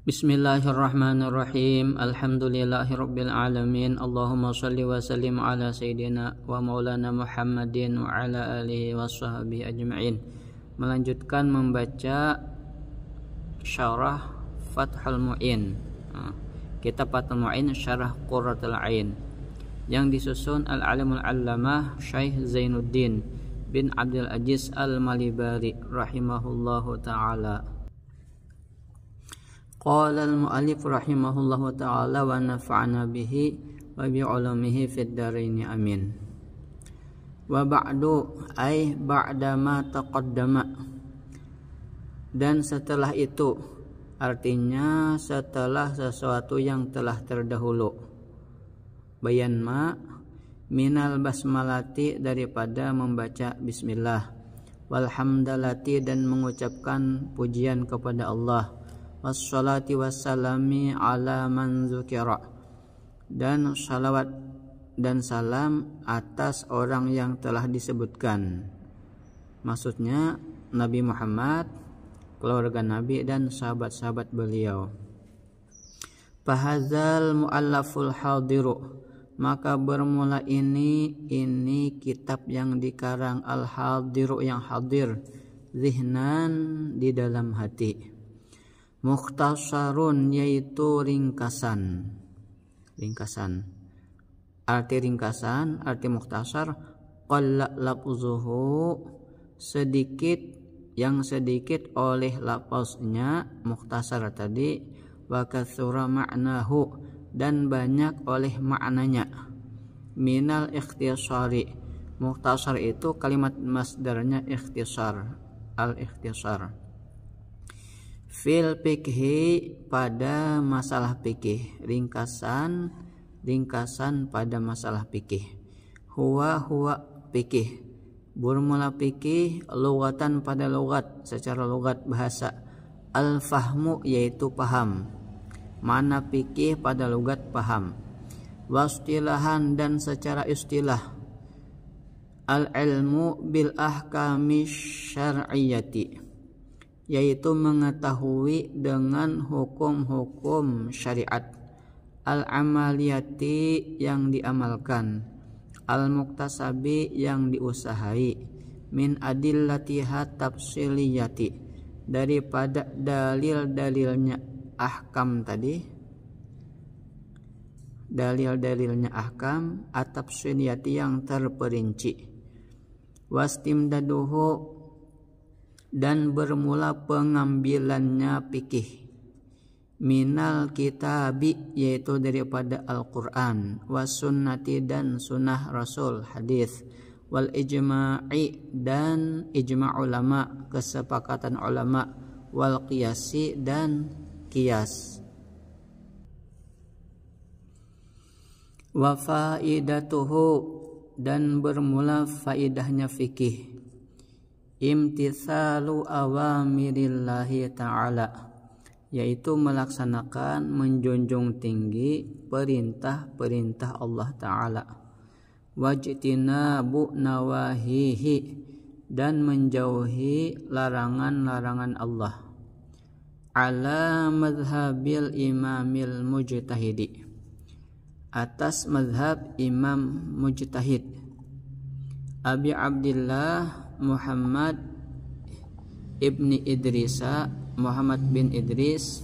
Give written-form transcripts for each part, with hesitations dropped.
Bismillahirrahmanirrahim. Alhamdulillahirabbil alamin. Allahumma shalli wa sallim ala sayyidina wa maulana Muhammadin wa ala alihi washabbihi ajma'in. Melanjutkan membaca syarah Fathul Mu'in. Kitab Fathul Mu'in syarah Qurratul Ain yang disusun Al-Alimul Allamah Syekh Zainuddin bin Abdul Aziz Al-Malibari rahimahullahu ta'ala. Qala al-mu'allif rahimahullahu ta'ala wa nafa'ana bihi wa bi'ulumihi fid dharain amin. Wa ba'du ay ba'da ma taqaddama, dan setelah itu artinya setelah sesuatu yang telah terdahulu. Bayan ma minal basmalati, daripada membaca bismillah, walhamdalati, dan mengucapkan pujian kepada Allah, wassalati wassalami ala man dzukira, dan salawat dan salam atas orang yang telah disebutkan. Maksudnya Nabi Muhammad, keluarga Nabi, dan sahabat-sahabat beliau. Fahadzal muallaful hadiru, maka bermula ini kitab yang dikarang al-hadiru, yang hadir, zihnan, di dalam hati. Mukhtasarun, yaitu ringkasan. Arti ringkasan, arti mukhtasar, qalla lafzuhu, yang sedikit oleh lafaznya, mukhtasar tadi, wa katsura ma'nahu, dan banyak oleh maknanya. Minal ikhtisari, mukhtasar itu kalimat masdarnya ikhtisar, al-ikhtisar. Fil fikhi, pada masalah fikih, ringkasan pada masalah fikih. Huwa fikih, bermula fikih, lugatan pada lugat, secara lugat bahasa. Al-fahmu, yaitu paham. Mana fikih pada lugat paham. Wastilahan, dan secara istilah. Al-ilmu bil ahkami syar'iyyati, yaitu mengetahui dengan hukum-hukum syariat. Al-amaliyati, yang diamalkan. Al-muktasabi, yang diusahai. Min adillatiha tafsiliyati, daripada dalil-dalilnya ahkam tadi, dalil-dalilnya ahkam, at-tafsiliyati, yang terperinci. Wastimdaduhu, dan bermula pengambilannya fikih. Minal kitabi, yaitu daripada Al-Quran. Wasunnati, dan sunnah Rasul, hadis. Wal ijma'i, dan ijma' ulama, kesepakatan ulama. Wal qiyasi, dan qiyas. Wa faidatuhu, dan bermula faidahnya fikih. Imtithalu awamirillahi ta'ala, yaitu melaksanakan, menjunjung tinggi perintah-perintah Allah Ta'ala. Wajtinabu nawahihi, dan menjauhi larangan-larangan Allah. Ala madhabil imamil mujtahidi, atas madhab imam mujtahid. Abi Abdillah Muhammad ibni Idrisa, Muhammad bin Idris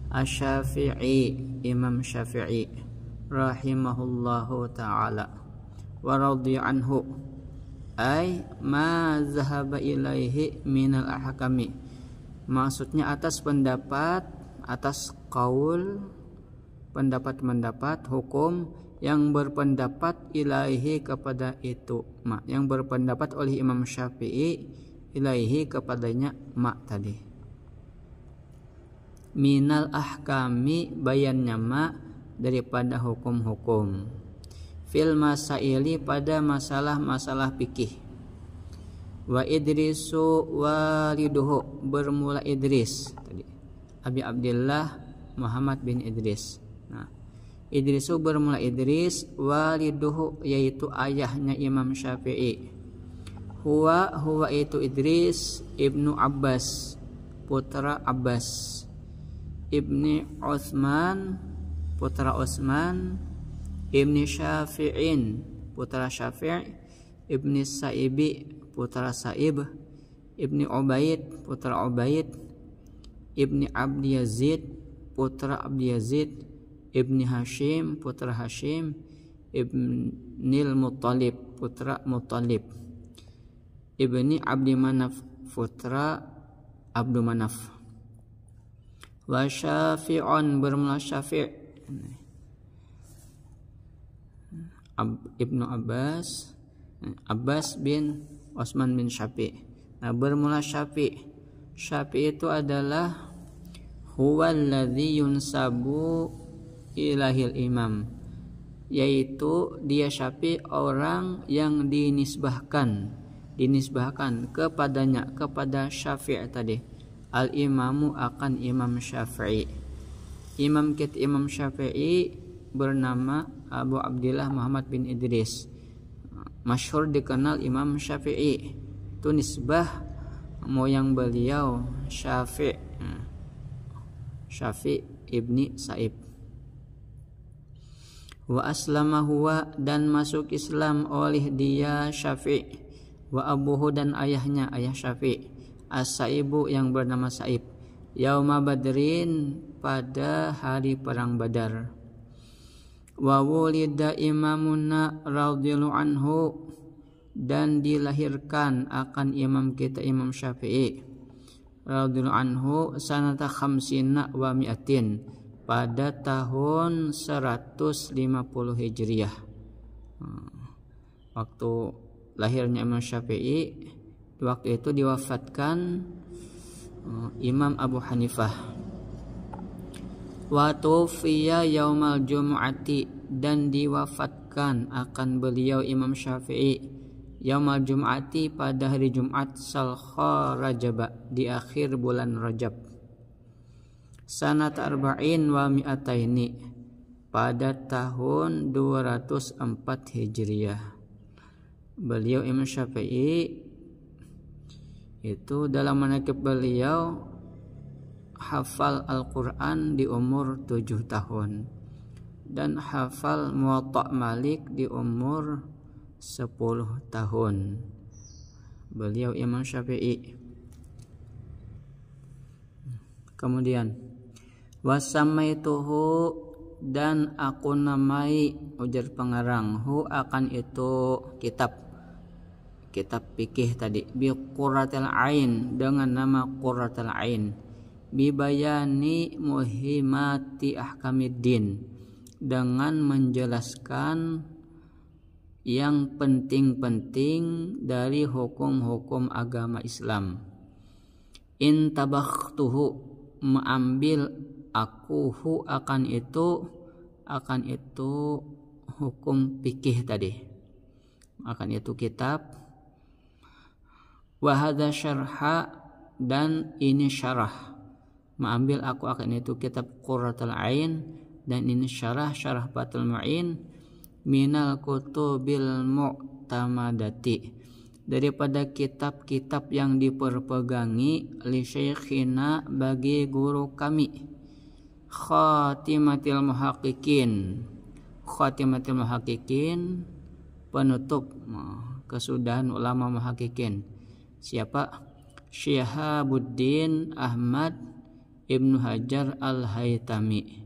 Asy-Syafi'i, Imam Syafi'i rahimahullahu ta'ala, wa radhiya anhu, ay ma zahaba ilaihi minal ahkami, maksudnya atas pendapat, atas qaul, pendapat hukum, yang berpendapat ilaihi, kepada itu yang berpendapat oleh Imam Syafi'i, ilaihi, kepadanya tadi. Minal ahkami, bayannya daripada hukum-hukum. Fil masaili, pada masalah-masalah fikih. Wa Idrisu waliduhu, bermula Idris tadi. Abi Abdillah Muhammad bin Idris. Idrisu, bermula Idris. Waliduhu, yaitu ayahnya Imam Syafi'i. Huwa itu Idris ibnu Abbas, putra Abbas. ibni Utsman putra Utsman, ibni Syafi'in putra Syafi', ibni Sa'ibi putra Sa'ib, ibni Ubaid putra Ubaid, ibni Abdi Yazid putra Abdi Yazid, ibni Hashim putra Hashim, ibnil Muttalib putra Muttalib, ibni Abdi Manaf putra Abdu Manaf. Wa Syafi'un bermula Syafi', ibnu Abbas bin Utsman bin Syafi'. Nah, bermula Syafi'. Syafi' itu adalah huwallazi yunsabu ilahil imam, yaitu dia Syafi' orang yang dinisbahkan kepadanya, kepada Syafi' tadi. Al-imamu akan Imam Syafi'i. Imam Syafi'i bernama Abu Abdillah Muhammad bin Idris. Masyhur dikenal Imam Syafi'i. Itu nisbah moyang beliau Syafi' ibni Sa'ib. Wa aslama huwa dan masuk Islam oleh dia Syafi', wa abuhu dan ayah Syafi', as-Sa'ibu yang bernama Sa'ib, yauma Badrin pada hari perang Badar. Wa wulida imamuna radhiyallahu anhu dan dilahirkan akan imam kita Imam Syafi'i radhiyallahu anhu sanata khamsina wa mi'atin pada tahun 150 Hijriah. Waktu lahirnya Imam Syafi'i, waktu itu diwafatkan Imam Abu Hanifah. Wa tufiya yaumal jum'ati dan diwafatkan akan beliau Imam Syafi'i yaumal jum'ati pada hari Jumat salkha Rajab di akhir bulan Rajab. Sanat arba'in wa mi'ataini pada tahun 204 Hijriah. Beliau Imam Syafi'i itu dalam manaqib beliau hafal Al-Quran di umur 7 tahun dan hafal Muwatta' Malik di umur 10 tahun. Beliau Imam Syafi'i. Kemudian wasamaituhu dan aku namai, ujar pengarang, hu akan itu kitab fikih tadi, bi Qurratul Ain dengan nama Qurratul Ain, bi bayani muhimati ahkamiddin dengan menjelaskan yang penting-penting dari hukum-hukum agama Islam. In tabakhtuhu mengambil aku hu akan itu hukum fikih tadi, akan itu kitab. Wa hadza syarha dan ini syarah, mengambil aku akan itu kitab Qurratul Ain dan ini syarah Fathul Mu'in minal kutubil mu'tamadati daripada kitab-kitab yang diperpegangi li syekhina bagi guru kami khatimatil muhaqqiqin penutup kesudahan ulama muhaqqiqin. Siapa? Syihabuddin Ahmad Ibnu Hajar Al-Haytami,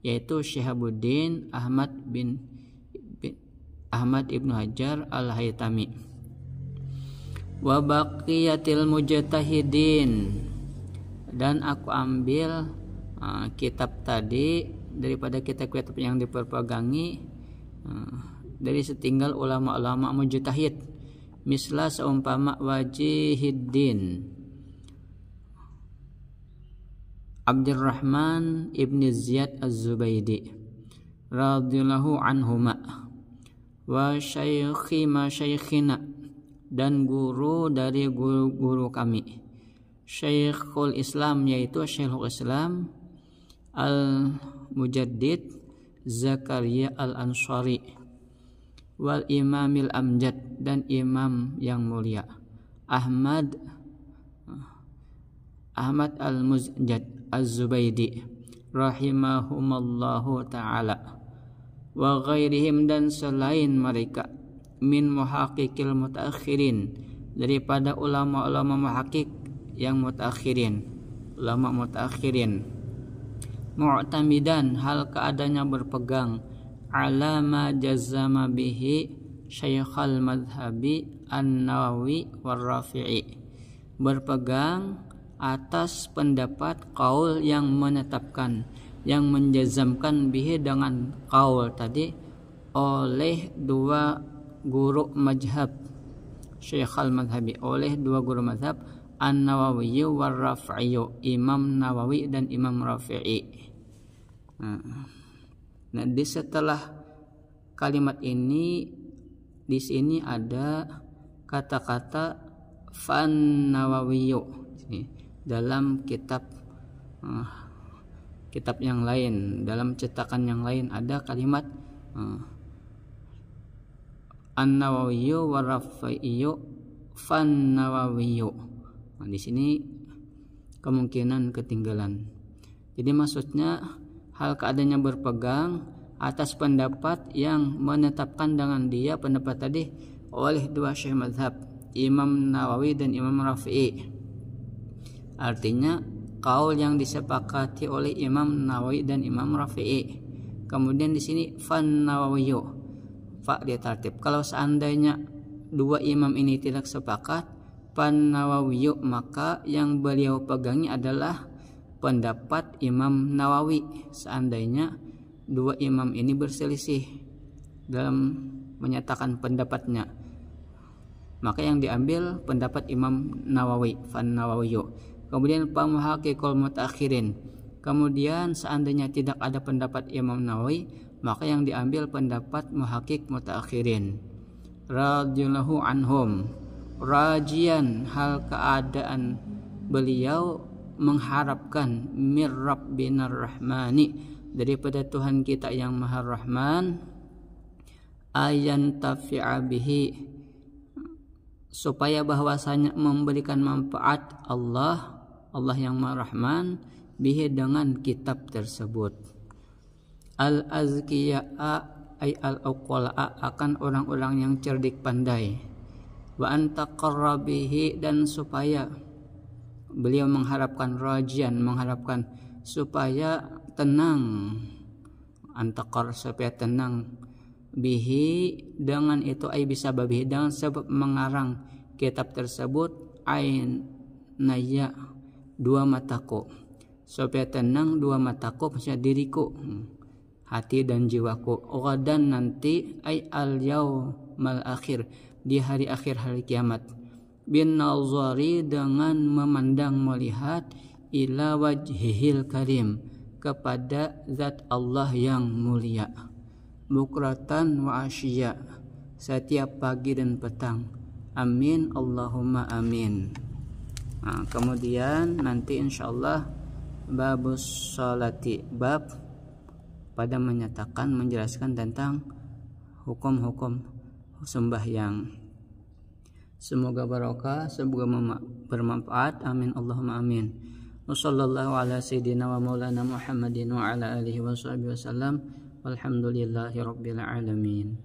yaitu Syihabuddin Ahmad Ibnu Hajar Al-Haytami. Wa baqiyatil mujtahidin dan aku ambil kitab tadi daripada kitab-kitab yang diperpegangi dari setinggal ulama-ulama mujtahid, misla seumpama Wajihuddin Abdurrahman ibni Ziyad Az-Zubaydi radhiyallahu anhuma, wa syaikhi masyaikhina dan guru dari guru-guru kami, Syekhul Islam yaitu Syekhul Islam Al-Mujaddid Zakaria Al-Ansari, wal Imamil Amjad dan imam yang mulia Ahmad Al-Muzjad Az-Zubaydi, rahimahumallahu ta'ala, wa ghairihim dan selain mereka, min muhaqqiqil mutaakhirin, daripada ulama-ulama muhaqqiq yang mutaakhirin, ulama mutaakhirin, mu'tamidan hal keadaannya berpegang, ala ma jazama bihi Syekhal Madhabi An-Nawawi war-Rafi'i, berpegang atas pendapat kaul yang menetapkan, yang menjazamkan bihi dengan kaul tadi oleh dua guru mazhab Syekhal Madhabi, oleh dua guru mazhab An-Nawawi war-Rafi'i, Imam Nawawi dan Imam Rafi'i. Nah, di setelah kalimat ini di sini ada kata-kata fan Nawawiyu. Dalam kitab yang lain, dalam cetakan yang lain ada kalimat An-Nawawiyu wa Rafi'iyu fan Nawawiyu. Nah, di sini kemungkinan ketinggalan. Jadi maksudnya hal keadaannya berpegang atas pendapat yang menetapkan dengan dia pendapat tadi oleh dua syekh mazhab, Imam Nawawi dan Imam Rafi'i. Artinya kaul yang disepakati oleh Imam Nawawi dan Imam Rafi'i. Kemudian di sini fan Nawawiyu, fa dia tertib. Kalau seandainya dua imam ini tidak sepakat, fan Nawawiyu, maka yang beliau pegangi adalah pendapat Imam Nawawi. Seandainya dua imam ini berselisih dalam menyatakan pendapatnya, maka yang diambil pendapat Imam Nawawi, fan Nawawiyu. Kemudian pamuhaqqiqul mutaakhirin, kemudian seandainya tidak ada pendapat Imam Nawawi, maka yang diambil pendapat muhaqqiq mutaakhirin. Radhiyallahu anhum, rajian hal keadaan beliau mengharapkan mir rabbinar rahmani, daripada Tuhan kita yang Maha Rahman, ayan tafi'a bihi, supaya bahwasanya memberikan manfaat Allah yang Maha Rahman, bihi dengan kitab tersebut. Al-azkiya'a ay al-uqala'a, akan orang-orang yang cerdik pandai. Wa antaqarra bihi, dan supaya beliau mengharapkan, rajian mengharapkan supaya tenang, antaqar supaya tenang, bihi dengan itu, ay bisa babihi dengan sebab mengarang kitab tersebut, ain naya dua mataku, supaya tenang dua mataku, maksudnya diriku, hati dan jiwaku, ghadan nanti, ay al yaumal akhir, di hari akhir, hari kiamat, bin nazari dengan memandang melihat, ila wajhihil karim, kepada zat Allah yang mulia, bukratan wa asyiya, setiap pagi dan petang, amin Allahumma amin. Nah, kemudian nanti insyaallah babus sholati, bab pada menyatakan, menjelaskan tentang hukum-hukum sembahyang. Semoga barokah, semoga bermanfaat, amin Allahumma amin. Wassallallahu ala sayyidina wa maulana Muhammadin wa ala alihi wa sahbihi wasallam. Walhamdulillahi rabbil alamin.